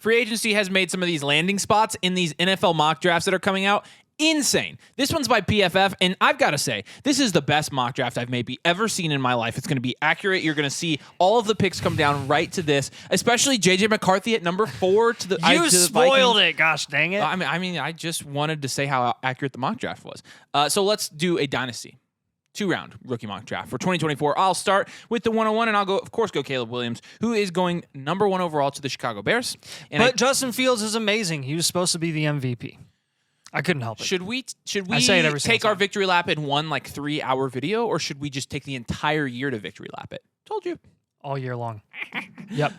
Free agency has made some of these landing spots in these NFL mock drafts that are coming out insane. This one's by PFF, and I've got to say, this is the best mock draft I've maybe ever seen in my life. It's going to be accurate. You're going to see all of the picks come down right to this, especially JJ McCarthy at number 4 to the. You spoiled it. Gosh dang it! I mean, I just wanted to say how accurate the mock draft was. So let's do a dynasty 2-round rookie mock draft for 2024. I'll start with the 101, and I'll go Caleb Williams, who is going number 1 overall to the Chicago Bears. But Justin Fields is amazing. He was supposed to be the MVP. I couldn't help it. Should we take our victory lap in one 3-hour video, or should we just take the entire year to victory lap it? Told you. All year long. Yep.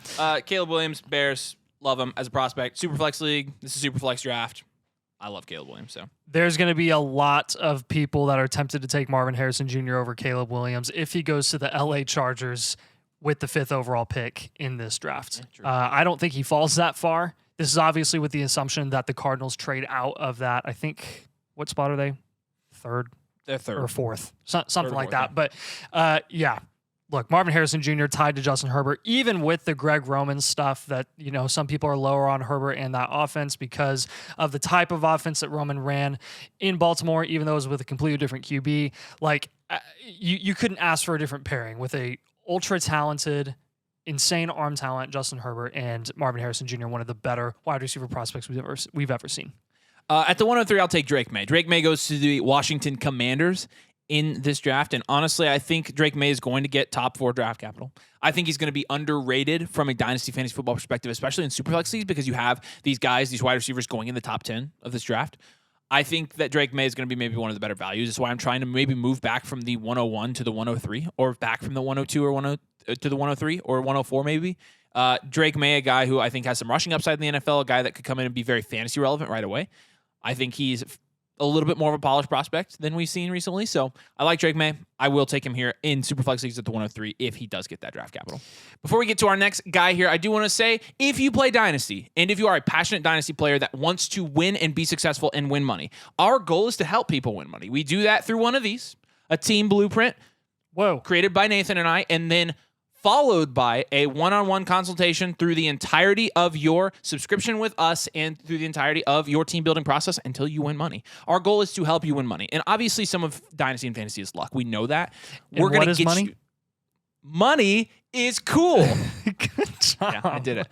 Caleb Williams, Bears, love him as a prospect. Superflex league. This is Superflex draft. I love Caleb Williams. So there's going to be a lot of people that are tempted to take Marvin Harrison Jr. over Caleb Williams if he goes to the LA Chargers with the 5th overall pick in this draft. Yeah, I don't think he falls that far. This is obviously with the assumption that the Cardinals trade out of that. I think, what spot are they? 3rd? They're 3rd. Or 4th. Something like that. Yeah. But, yeah. Look, Marvin Harrison Jr. tied to Justin Herbert, even with the Greg Roman stuff that, some people are lower on Herbert and that offense because of the type of offense that Roman ran in Baltimore, even though it was with a completely different QB. You couldn't ask for a different pairing with a ultra-talented, insane arm talent, Justin Herbert, and Marvin Harrison Jr., one of the better wide receiver prospects we've ever seen. At the 103, I'll take Drake May. Drake May goes to the Washington Commanders in this draft, and honestly, I think Drake May is going to get top 4 draft capital. I think he's going to be underrated from a dynasty fantasy football perspective, especially in Superflex leagues, because you have these guys, these wide receivers going in the top 10 of this draft. I think that Drake May is going to be maybe one of the better values. That's why I'm trying to maybe move back from the 101 to the 103, or back from the 102 or 103 to the 103 or 104 maybe. Drake May, a guy who I think has some rushing upside in the NFL, a guy that could come in and be very fantasy relevant right away. I think he's a little bit more of a polished prospect than we've seen recently. So I like Drake May. I will take him here in Superflex leagues at the 103 if he does get that draft capital. Before we get to our next guy here, I do want to say, if you play Dynasty and if you are a passionate Dynasty player that wants to win and be successful and win money, our goal is to help people win money. We do that through one of these, a team blueprint created by Nathan and I, and then followed by a one-on-one consultation through the entirety of your subscription with us and through the entirety of your team building process until you win money. Our goal is to help you win money. And obviously some of Dynasty and Fantasy is luck. We know that. We're going to get money? Money is cool. Good job. Yeah, I did it.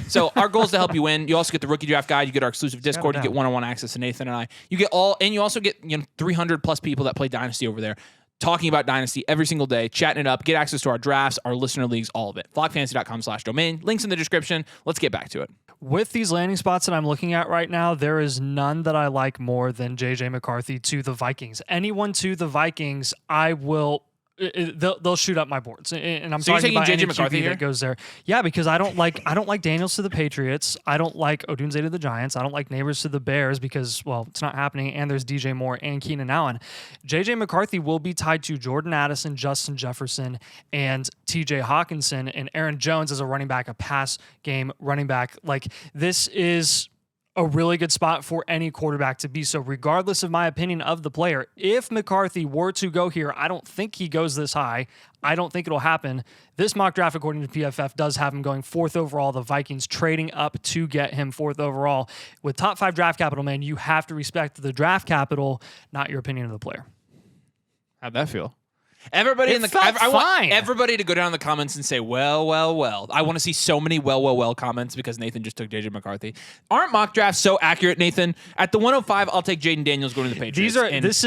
So our goal is to help you win. You also get the rookie draft guide. You get our exclusive Discord. You get one-on-one access to Nathan and I. You get and you also get 300 plus people that play Dynasty over there, talking about Dynasty every single day, chatting it up, get access to our drafts, our listener leagues, all of it. flockfantasy.com/domain. Links in the description. Let's get back to it. With these landing spots that I'm looking at right now, there is none that I like more than JJ McCarthy to the Vikings. Anyone to the Vikings, I will. They'll shoot up my boards, and I'm talking about JJ McCarthy that goes there. Yeah, because I don't like Daniels to the Patriots. I don't like Odunze to the Giants. I don't like Neighbors to the Bears because, well, it's not happening. And there's DJ Moore and Keenan Allen. JJ McCarthy will be tied to Jordan Addison, Justin Jefferson, and TJ Hawkinson, and Aaron Jones as a running back, a pass game running back. This is a really good spot for any quarterback to be. So regardless of my opinion of the player, if McCarthy were to go here, I don't think he goes this high. I don't think it'll happen. This mock draft, according to PFF, does have him going 4th overall. The Vikings trading up to get him 4th overall. With top 5 draft capital, man, you have to respect the draft capital, not your opinion of the player. How'd that feel? Everybody I want everybody to go down in the comments and say, well. I want to see so many well comments because Nathan just took JJ McCarthy. Aren't mock drafts so accurate, Nathan? At the 105, I'll take Jaden Daniels going to the Patriots.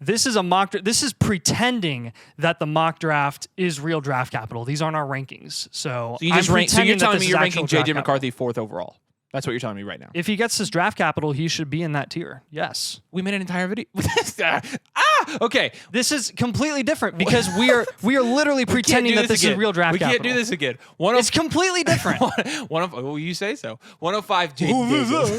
This is a mock draft. This is pretending that the mock draft is real draft capital. These aren't our rankings. So you're telling me you're ranking JJ McCarthy 4th overall. That's what you're telling me right now. If he gets his draft capital, he should be in that tier. Yes. We made an entire video. Okay. This is completely different because we are literally pretending that this is real draft capital. We can't do this again. It's completely different. You say so. 105, Jaden Daniels.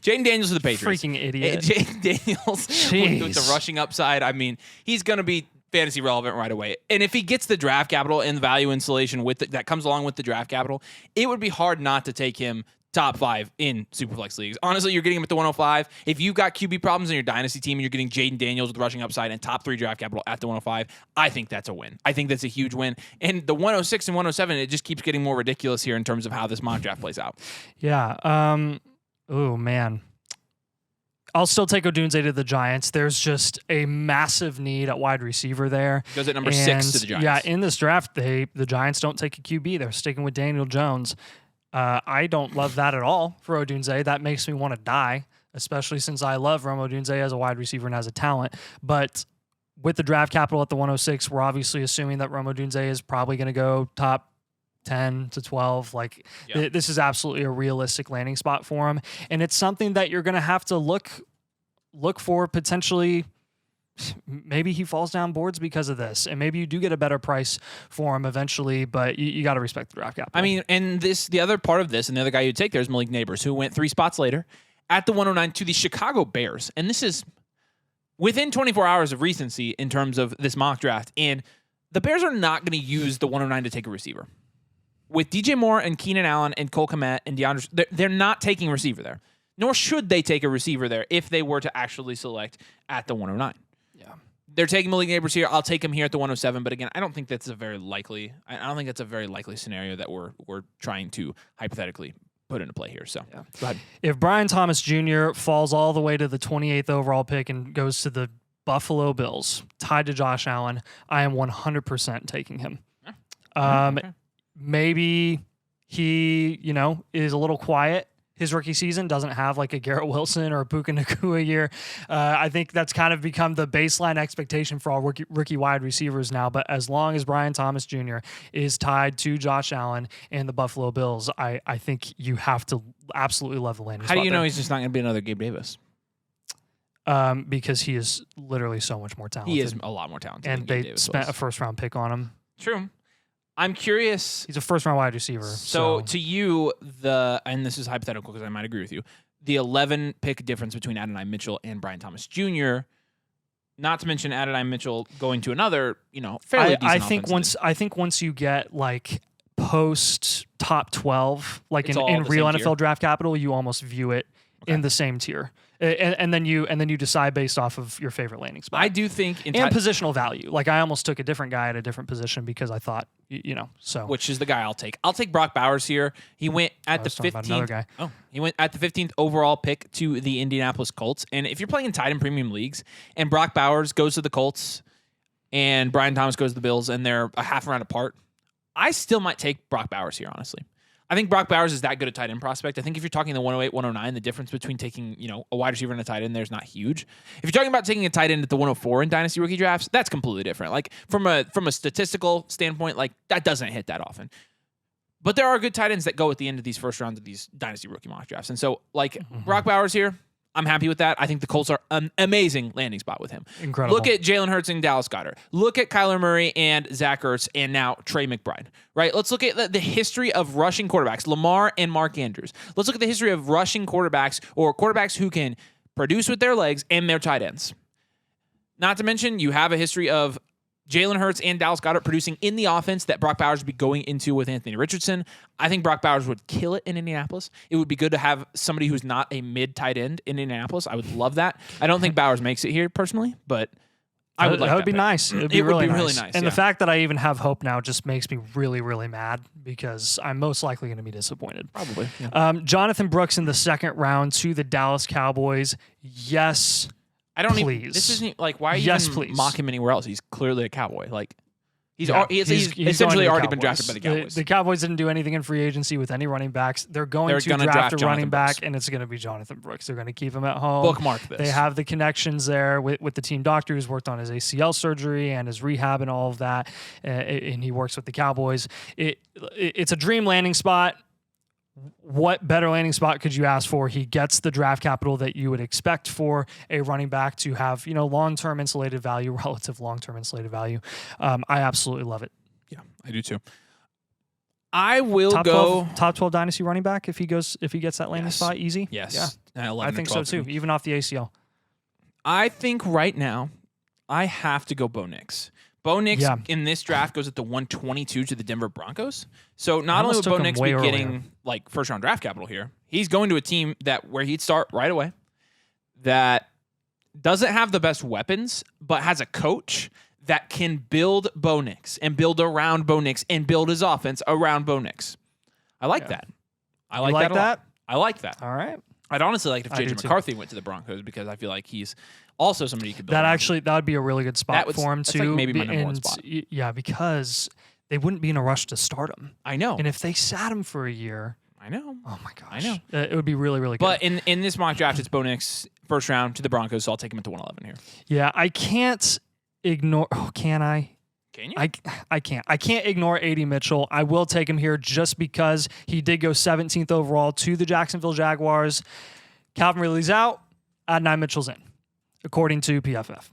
Jaden Daniels to the Patriots. Freaking idiot. Jaden Daniels with the rushing upside. I mean, he's going to be fantasy relevant right away. And if he gets the draft capital and the value installation that comes along with the draft capital, it would be hard not to take him top 5 in Superflex leagues. Honestly, you're getting him at the 105. If you've got QB problems in your dynasty team and you're getting Jaden Daniels with rushing upside and top 3 draft capital at the 105, I think that's a win. I think that's a huge win. And the 106 and 107, it just keeps getting more ridiculous here in terms of how this mock draft plays out. Yeah. Oh, man. I'll still take Odunze to the Giants. There's just a massive need at wide receiver there. Goes at number 6 to the Giants. Yeah, in this draft, the Giants don't take a QB. They're sticking with Daniel Jones. I don't love that at all for Odunze. That makes me want to die, especially since I love Rome Odunze as a wide receiver and as a talent. But with the draft capital at the 106, we're obviously assuming that Rome Odunze is probably going to go top 10 to 12. Like, this is absolutely a realistic landing spot for him. And it's something that you're going to have to look for potentially. Maybe he falls down boards because of this, and maybe you do get a better price for him eventually, but you got to respect the draft capital. I mean, and the other part of this, and the other guy you'd take there is Malik Neighbors, who went 3 spots later at the 109 to the Chicago Bears. And this is within 24 hours of recency in terms of this mock draft. And the Bears are not going to use the 109 to take a receiver. With DJ Moore and Keenan Allen and Cole Kmet and DeAndre, they're not taking a receiver there. Nor should they take a receiver there if they were to actually select at the 109. Yeah. They're taking Malik Neighbors here. I'll take him here at the 107. But again, I don't think that's a very likely. I don't think that's a very likely scenario that we're trying to hypothetically put into play here. So yeah. Go ahead. If Brian Thomas Jr. falls all the way to the 28th overall pick and goes to the Buffalo Bills, tied to Josh Allen, I am 100% taking him. Okay. Maybe he, is a little quiet. His rookie season doesn't have like a Garrett Wilson or a Puka Nacua year. I think that's kind of become the baseline expectation for all rookie wide receivers now. But as long as Brian Thomas Jr. is tied to Josh Allen and the Buffalo Bills, I think you have to absolutely love the landing spot. How do you know there. he's just not going to be another Gabe Davis? Because he is literally so much more talented. He is a lot more talented. And than they Gabe Davis spent was. a first-round pick on him. True. I'm curious. He's a first-round wide receiver. So to you, and this is hypothetical because I might agree with you, the 11 pick difference between Adonai Mitchell and Brian Thomas Jr., not to mention Adonai Mitchell going to another, fairly decent I think once you get like post top 12, like It's in all the real same NFL tier? draft capital, you almost view it in the same tier. And then you decide based off of your favorite landing spot. I do think and positional value. Like I almost took a different guy at a different position because I thought, so. Which is the guy I'll take. I'll take Brock Bowers here. He went at the talking about another 15th. guy. Oh, he went at the 15th overall pick to the Indianapolis Colts. And if you're playing in tight end premium leagues and Brock Bowers goes to the Colts and Brian Thomas goes to the Bills and they're a half round apart, I still might take Brock Bowers here, honestly. I think Brock Bowers is that good a tight end prospect. I think if you're talking the 108, 109, the difference between taking, a wide receiver and a tight end there's not huge. If you're talking about taking a tight end at the 104 in dynasty rookie drafts, that's completely different. Like from a statistical standpoint, like that doesn't hit that often. But there are good tight ends that go at the end of these first rounds of these dynasty rookie mock drafts. And so Brock Bowers here, I'm happy with that. I think the Colts are an amazing landing spot with him. Incredible. Look at Jalen Hurts and Dallas Goedert. Look at Kyler Murray and Zach Ertz and now Trey McBride, right? Let's look at the history of rushing quarterbacks, Lamar and Mark Andrews. Let's look at the history of rushing quarterbacks or quarterbacks who can produce with their legs and their tight ends. Not to mention, you have a history of Jalen Hurts and Dallas Goedert producing in the offense that Brock Bowers would be going into with Anthony Richardson. I think Brock Bowers would kill it in Indianapolis. It would be good to have somebody who's not a mid tight end in Indianapolis. I would love that. I don't think Bowers makes it here personally, but I would like that. That would be nice. It would be really nice. And yeah. the fact that I even have hope now just makes me really, really mad because I'm most likely going to be disappointed. Probably. Yeah. Jonathan Brooks in the second round to the Dallas Cowboys. Yes. I don't please. even. This isn't like why yes, even please. mock him anywhere else. He's clearly a Cowboy. Like he's essentially essentially already been drafted by the Cowboys. The Cowboys didn't do anything in free agency with any running backs. They're going to draft a running back, and it's going to be Jonathan Brooks. They're going to keep him at home. Bookmark this. They have the connections there with the team doctor who's worked on his ACL surgery and his rehab and all of that, and he works with the Cowboys. It's a dream landing spot. What better landing spot could you ask for? He gets the draft capital that you would expect for a running back to have, long-term insulated value, relative long-term insulated value. I absolutely love it. Yeah, I do too. I will top 12 dynasty running back if he gets that landing spot easy. Yes. Yeah. I think so too, even off the ACL. I think right now I have to go Bo Nix. Bo Nix Yeah. in this draft goes at the 122 to the Denver Broncos. So not only almost would took Bo him Nix way be earlier. getting like first round draft capital here, he's going to a team where he'd start right away, that doesn't have the best weapons, but has a coach that can build Bo Nix and build around Bo Nix and build his offense around Bo Nix. I like that. I like that a lot. I like that. All right. I'd honestly like if I do J.J. too. McCarthy went to the Broncos, because I feel like he's also somebody you could build That around. would be a really good spot for him that's too. like maybe my number one spot. Yeah, because they wouldn't be in a rush to start him. I know. And if they sat him for a year, I know. oh my gosh, I know. It would be really, really good. But in this mock draft, it's Bo Nix first round to the Broncos, so I'll take him at the 111 here. Yeah, I can't ignore. Oh, can I? Can you? I can't. I can't ignore A.D. Mitchell. I will take him here just because he did go 17th overall to the Jacksonville Jaguars. Calvin Ridley's out. Adonai Mitchell's in, according to PFF.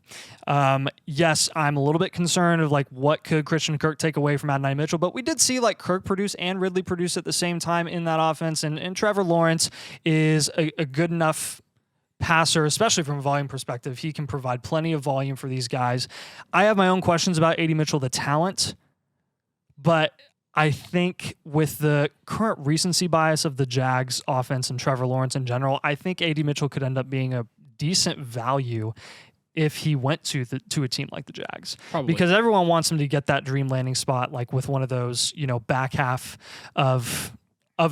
Yes, I'm a little bit concerned of like what could Christian Kirk take away from Adonai Mitchell, but we did see like Kirk produce and Ridley produce at the same time in that offense, and Trevor Lawrence is a good enough passer, especially from a volume perspective. He can provide plenty of volume for these guys. I have my own questions about A.D. Mitchell, the talent, but I think with the current recency bias of the Jags offense and Trevor Lawrence in general, I think A.D. Mitchell could end up being a decent value if he went to a team like the Jags. Probably. Because everyone wants him to get that dream landing spot, like with one of those, back half of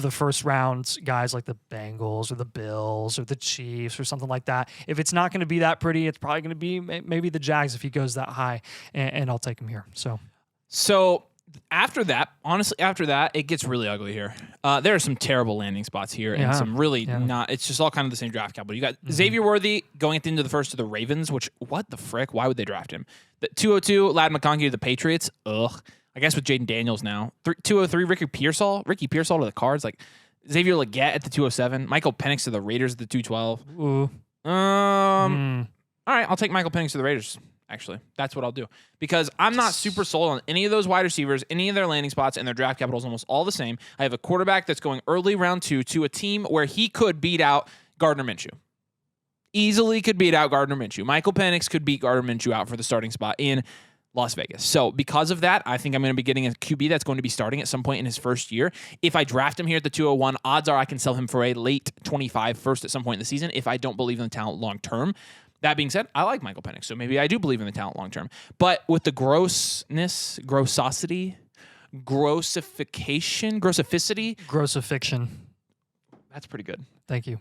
the first round guys like the Bengals or the Bills or the Chiefs or something like that. If it's not going to be that pretty, it's probably going to be maybe the Jags if he goes that high, and I'll take him here. So after that, it gets really ugly here. There are some terrible landing spots here, and some really not. It's just all kind of the same draft capital. You got Xavier Worthy going at the end of the first to the Ravens, which, what the frick? Why would they draft him? The 202, Ladd McConkey to the Patriots. Ugh. I guess with Jaden Daniels now. 203, Ricky Pearsall to the Cards. Like Xavier Legette at the 207. Michael Penix to the Raiders at the 212. Ooh. All right, I'll take Michael Penix to the Raiders. Actually, that's what I'll do, because I'm not super sold on any of those wide receivers, any of their landing spots, and their draft capital is almost all the same. I have a quarterback that's going early round 2 to a team where he could beat out Gardner Minshew. Easily could beat out Gardner Minshew. Michael Penix could beat Gardner Minshew out for the starting spot in Las Vegas. So because of that, I think I'm going to be getting a QB that's going to be starting at some point in his first year. If I draft him here at the 201, odds are I can sell him for a late 25 first at some point in the season if I don't believe in the talent long term. That being said, I like Michael Penix, so maybe I do believe in the talent long term. But with the grossification, Grossification. that's pretty good. Thank you.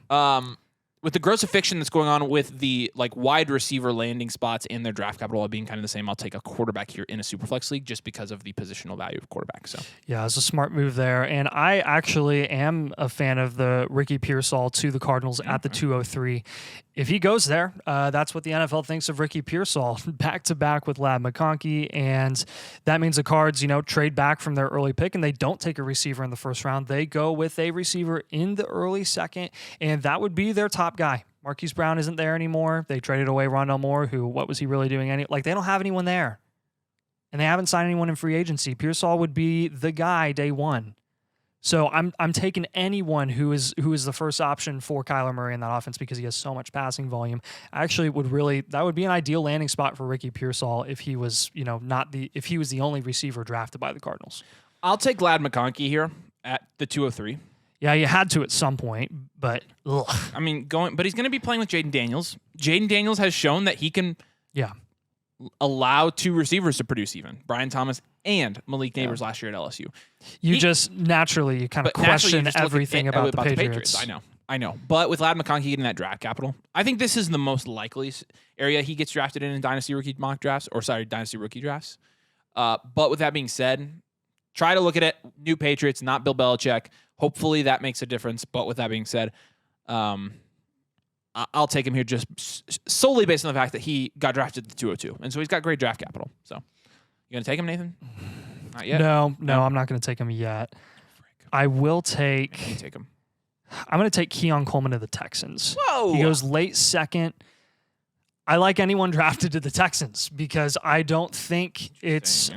With the grossification that's going on with the wide receiver landing spots and their draft capital all being kind of the same, I'll take a quarterback here in a Superflex league just because of the positional value of quarterback. So yeah, it's a smart move there. And I actually am a fan of the Ricky Pearsall to the Cardinals at the 203. If he goes there, that's what the NFL thinks of Ricky Pearsall, back-to-back with Ladd McConkey. And that means the Cards, trade back from their early pick, and they don't take a receiver in the first round. They go with a receiver in the early second, and that would be their top guy. Marquise Brown isn't there anymore. They traded away Rondell Moore, what was he really doing? They don't have anyone there. And they haven't signed anyone in free agency. Pearsall would be the guy day one. So I'm taking anyone who is the first option for Kyler Murray in that offense because he has so much passing volume. Actually, that would be an ideal landing spot for Ricky Pearsall if he was if he was the only receiver drafted by the Cardinals. I'll take Ladd McConkey here at the 203. Yeah, you had to at some point, but ugh. I mean, but he's going to be playing with Jaden Daniels. Jaden Daniels has shown that he can allow two receivers to produce even. Brian Thomas and Malik Neighbors last year at LSU. You kind of question everything about the Patriots. I know. But with Ladd McConkey getting that draft capital, I think this is the most likely area he gets drafted in Dynasty Rookie drafts. But with that being said, try to look at it. New Patriots, not Bill Belichick. Hopefully that makes a difference. But with that being said, I'll take him here just solely based on the fact that he got drafted at the 202. And so he's got great draft capital. So you going to take him, Nathan? Not yet? No, I'm not going to take him yet. I will take... You take him. I'm going to take Keon Coleman to the Texans. Whoa! He goes late second. I like anyone drafted to the Texans because I don't think it's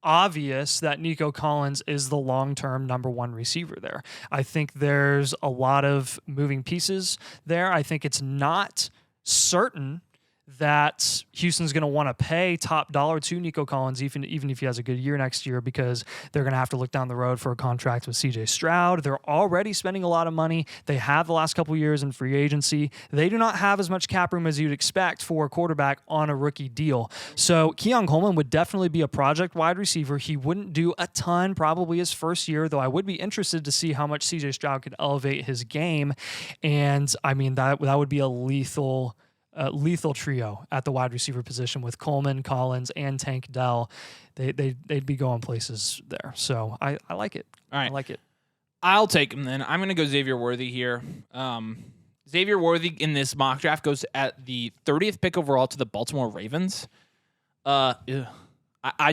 obvious that Nico Collins is the long-term number one receiver there. I think there's a lot of moving pieces there. I think it's not certain that Houston's going to want to pay top dollar to Nico Collins, even if he has a good year next year, because they're going to have to look down the road for a contract with CJ Stroud. They're already spending a lot of money. They have the last couple of years in free agency. They do not have as much cap room as you'd expect for a quarterback on a rookie deal. So Keon Coleman would definitely be a project wide receiver. He wouldn't do a ton probably his first year, though I would be interested to see how much CJ Stroud could elevate his game. And I mean, that would be a lethal trio at the wide receiver position with Coleman, Collins, and Tank Dell. They'd be going places there. So I like it. All right. I like it. I'll take him then. I'm going to go Xavier Worthy here. Xavier Worthy in this mock draft goes at the 30th pick overall to the Baltimore Ravens. I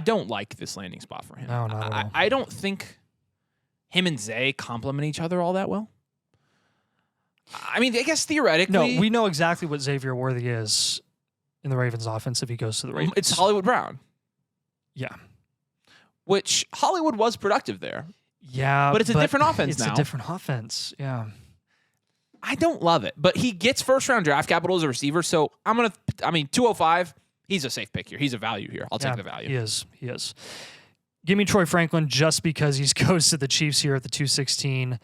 don't like this landing spot for him. No, not at all. I don't think him and Zay complement each other all that well. I mean, I guess theoretically... No, we know exactly what Xavier Worthy is in the Ravens offense if he goes to the Ravens. It's Hollywood Brown. Yeah. Which Hollywood was productive there. Yeah, but it's a different offense now. It's a different offense, yeah. I don't love it, but he gets first-round draft capital as a receiver, so 205, he's a safe pick here. He's a value here. I'll take the value. He is. Give me Troy Franklin just because he goes to the Chiefs here at the 216.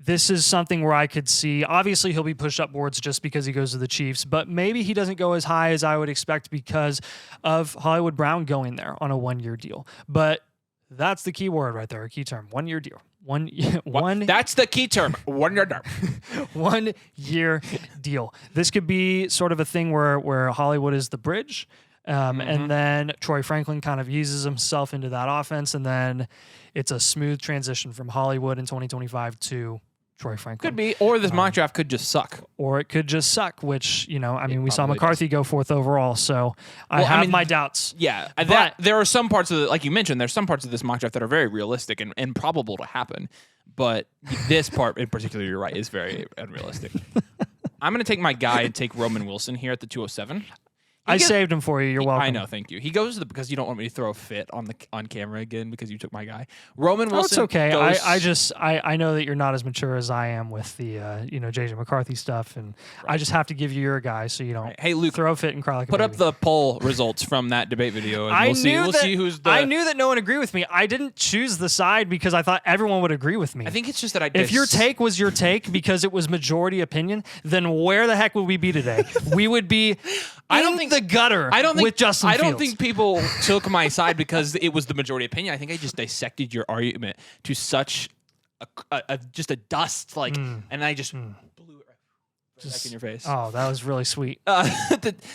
This is something where I could see, obviously he'll be pushed up boards just because he goes to the Chiefs, but maybe he doesn't go as high as I would expect because of Hollywood Brown going there on a one-year deal. But that's the key word right there, a key term, one-year deal. That's the key term, one-year deal. 1 year deal. This could be sort of a thing where Hollywood is the bridge, and then Troy Franklin kind of eases himself into that offense, and then it's a smooth transition from Hollywood in 2025 to Troy Franklin. Could be, or this mock draft could just suck. Or it could just suck, which, we saw McCarthy go 4th overall, so I have my doubts. Yeah, but there are some parts of it, like you mentioned, there's some parts of this mock draft that are very realistic and probable to happen, but this part in particular, you're right, is very unrealistic. I'm going to take my guy and take Roman Wilson here at the 207. I saved him for you. You're welcome. I know, thank you. He goes because you don't want me to throw a fit on camera again because you took my guy. Roman Wilson. It's okay. I know that you're not as mature as I am with the JJ McCarthy stuff, and I just have to give you your guy so you don't. Right. Hey Luke, throw a fit and cry like a baby. baby. Put up the poll results from that debate video, and we'll see who's the. I knew that no one agreed with me. I didn't choose the side because I thought everyone would agree with me. I think it's just that if your take was your take because it was majority opinion, then where the heck would we be today? We would be. I don't think the gutter. With Justin Fields. I don't think people took my side because it was the majority opinion. I think I just dissected your argument to such just a dust, and I just blew it right back in your face. Oh, that was really sweet.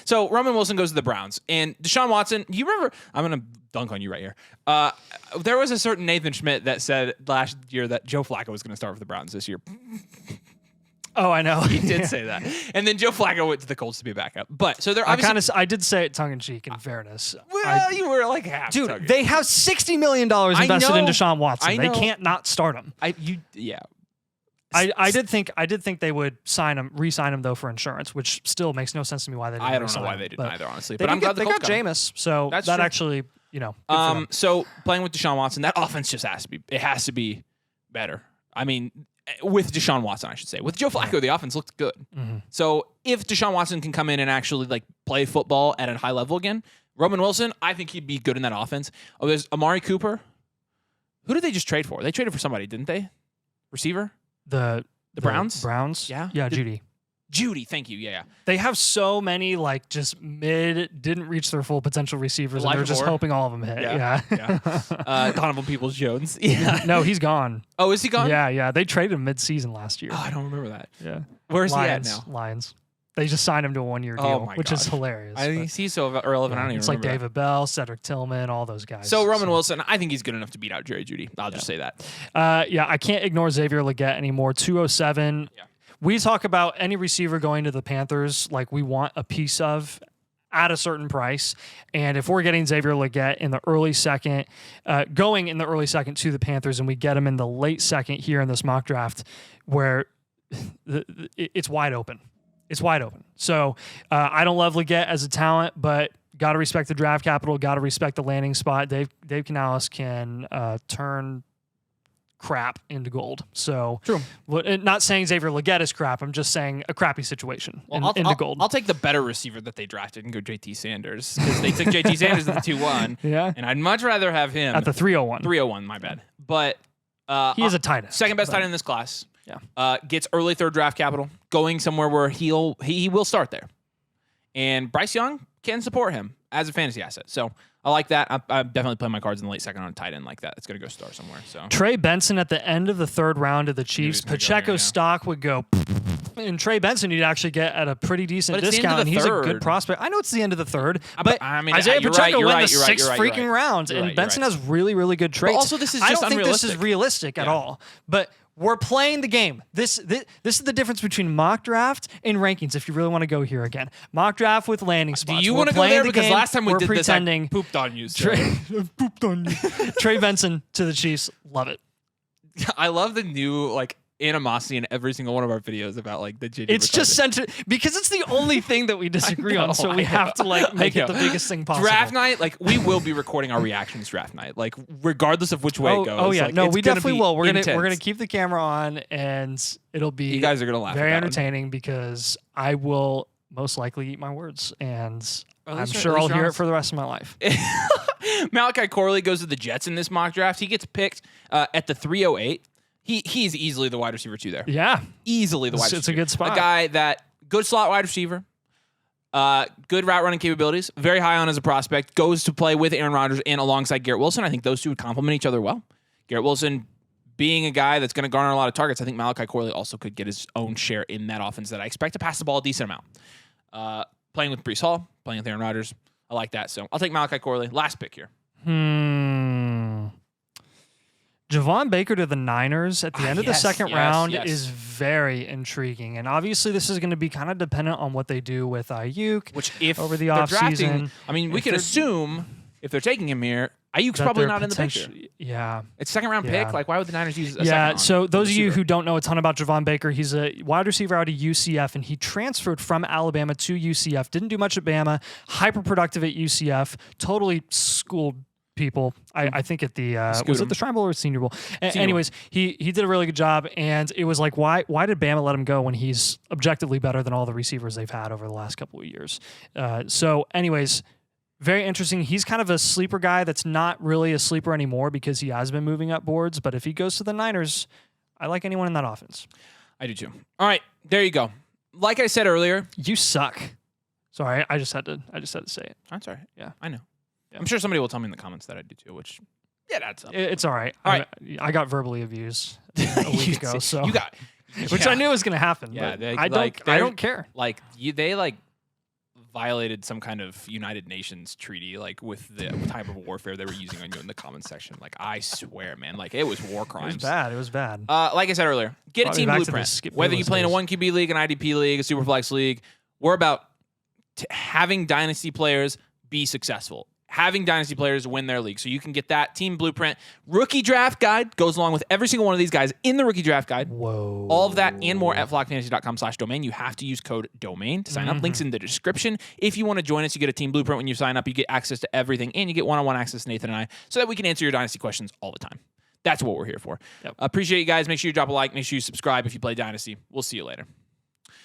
So Roman Wilson goes to the Browns. And Deshaun Watson, you remember, I'm going to dunk on you right here. There was a certain Nathan Schmidt that said last year that Joe Flacco was going to start with the Browns this year. Oh, I know. He did say that. And then Joe Flacco went to the Colts to be a backup. But so they're obviously... I did say it tongue-in-cheek, in fairness. Well, you were like half. Dude, they have $60 million invested in Deshaun Watson. They can't not start him. I did think they would re-sign him though for insurance, which still makes no sense to me why they didn't. I don't know why they didn't either, honestly. But I'm glad they got Jameis, so that's that true. Actually, So playing with Deshaun Watson, that offense just has to be better. I mean, with Deshaun Watson, I should say. With Joe Flacco, the offense looked good. Mm-hmm. So if Deshaun Watson can come in and actually play football at a high level again, Roman Wilson, I think he'd be good in that offense. Oh, there's Amari Cooper. Who did they just trade for? They traded for somebody, didn't they? Receiver? The Browns? Browns? Yeah. Yeah, Judy, thank you. Yeah. They have so many just didn't reach their full potential receivers, and they're just hoping all of them hit. Yeah. Donovan Peoples-Jones. Yeah. No, he's gone. Oh, is he gone? Yeah. They traded him mid-season last year. Oh, I don't remember that. Yeah. Where's he at now? Lions. They just signed him to a 1-year deal, which is hilarious. He's so irrelevant. I don't even it's remember. It's like David Bell, Cedric Tillman, all those guys. So Roman Wilson, I think he's good enough to beat out Jerry Jeudy. I'll just say that. I can't ignore Xavier Legette anymore. 207. Yeah. We talk about any receiver going to the Panthers like we want a piece of at a certain price. And if we're getting Xavier Legette in the early second, going in the early second to the Panthers, and we get him in the late second here in this mock draft where it's wide open. It's wide open. So I don't love Legette as a talent, but got to respect the draft capital, got to respect the landing spot. Dave Canales can turn crap into gold. So True. Not saying Xavier Legette is crap. I'm just saying a crappy situation into gold. I'll take the better receiver that they drafted and go JT Sanders because they took JT Sanders at the 2-1. Yeah. And I'd much rather have him At the 301. 301, my bad. But he is a tight end. Second best tight end in this class. Yeah. Gets early third draft capital, going somewhere where he will start there. And Bryce Young can support him as a fantasy asset. So I like that. I'm definitely playing my cards in the late second on a tight end like that. It's going to go star somewhere. So Trey Benson at the end of the third round of the Chiefs. Pacheco's stock would go, and Trey Benson you'd actually get at a pretty decent discount. And he's a good prospect. I know it's the end of the third, but I mean, Isaiah Pacheco went the sixth freaking round, and Benson has really, really good traits. But also, this is just I don't think this is realistic at all. But we're playing the game. This is the difference between mock draft and rankings. If you really want to go here again, mock draft with landing spots. Do you want to go there? Because last time we did this, I pretending pooped on you. So. Pooped on you. Trey Benson to the Chiefs. Love it. I love the new animosity in every single one of our videos about the JJ. It's just centered because it's the only thing that we disagree on, so we have to make it the biggest thing possible. Draft night, we will be recording our reactions draft night, regardless of which way it goes. Oh yeah, no, we definitely will. We're gonna keep the camera on, and it'll be you guys are gonna laugh. Very entertaining because I will most likely eat my words, and I'm sure I'll hear it for the rest of my life. Malachi Corley goes to the Jets in this mock draft. He gets picked at the 308. He's easily the wide receiver 2 there. Yeah. Easily the wide receiver. It's a good spot. A guy that good slot wide receiver, good route running capabilities, very high on as a prospect, goes to play with Aaron Rodgers and alongside Garrett Wilson. I think those two would complement each other well. Garrett Wilson being a guy that's going to garner a lot of targets, I think Malachi Corley also could get his own share in that offense that I expect to pass the ball a decent amount. Playing with Breece Hall, playing with Aaron Rodgers. I like that. So I'll take Malachi Corley. Last pick here. Javon Baker to the Niners at the end of the second round is very intriguing. And obviously this is going to be kind of dependent on what they do with Ayuk over the offseason. I mean, we can assume if they're taking him here, Ayuk's probably not in the picture. Yeah. It's second round pick. Why would the Niners use a second round? So those of you who don't know a ton about Javon Baker, he's a wide receiver out of UCF, and he transferred from Alabama to UCF. Didn't do much at Bama. Hyper productive at UCF. Totally schooled people. I think at the was it the Shrine Bowl or Senior Bowl? Anyways, he did a really good job, and it was like, why did Bama let him go when he's objectively better than all the receivers they've had over the last couple of years? So anyways, very interesting. He's kind of a sleeper guy that's not really a sleeper anymore because he has been moving up boards, but if he goes to the Niners, I like anyone in that offense. I do too. All right, there you go. Like I said earlier, you suck. Sorry, I just had to say it. That's all right. Yeah, I know. I'm sure somebody will tell me in the comments that I do too, which, that's up. It's all right. All right. I got verbally abused a week ago, so you got, which I knew was going to happen. Yeah, but I don't care. They violated some kind of United Nations treaty, with the type of warfare they were using on you in the comments section. I swear, man, it was war crimes. It was bad. Like I said earlier, get a team blueprint. Whether you play in a 1QB league, an IDP league, a Superflex league, we're about having dynasty players be successful. Having dynasty players win their league. So you can get that team blueprint. Rookie draft guide goes along with every single one of these guys in the rookie draft guide. Whoa. All of that and more at flockfantasy.com/domain. You have to use code domain to sign up. Links in the description. If you want to join us, you get a team blueprint when you sign up. You get access to everything, and you get one-on-one access to Nathan and I so that we can answer your dynasty questions all the time. That's what we're here for. Yep. Appreciate you guys. Make sure you drop a like. Make sure you subscribe if you play Dynasty. We'll see you later.